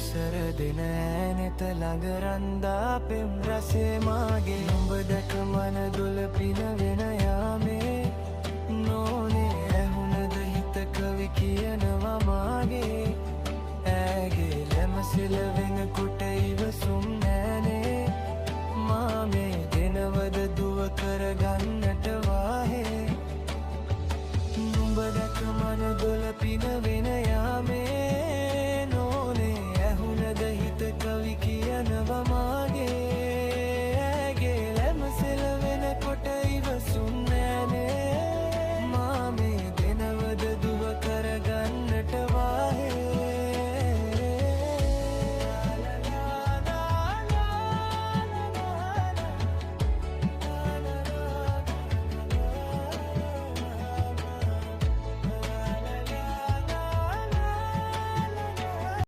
අවසර දෙන නෙත ළඟ රන්දා පෙම් රසේ මාගේ නුඹ දැක මන දොළ පින වෙන යාමේ නෝනේ ඇහුණද හිත කවි කියනවා මාගේ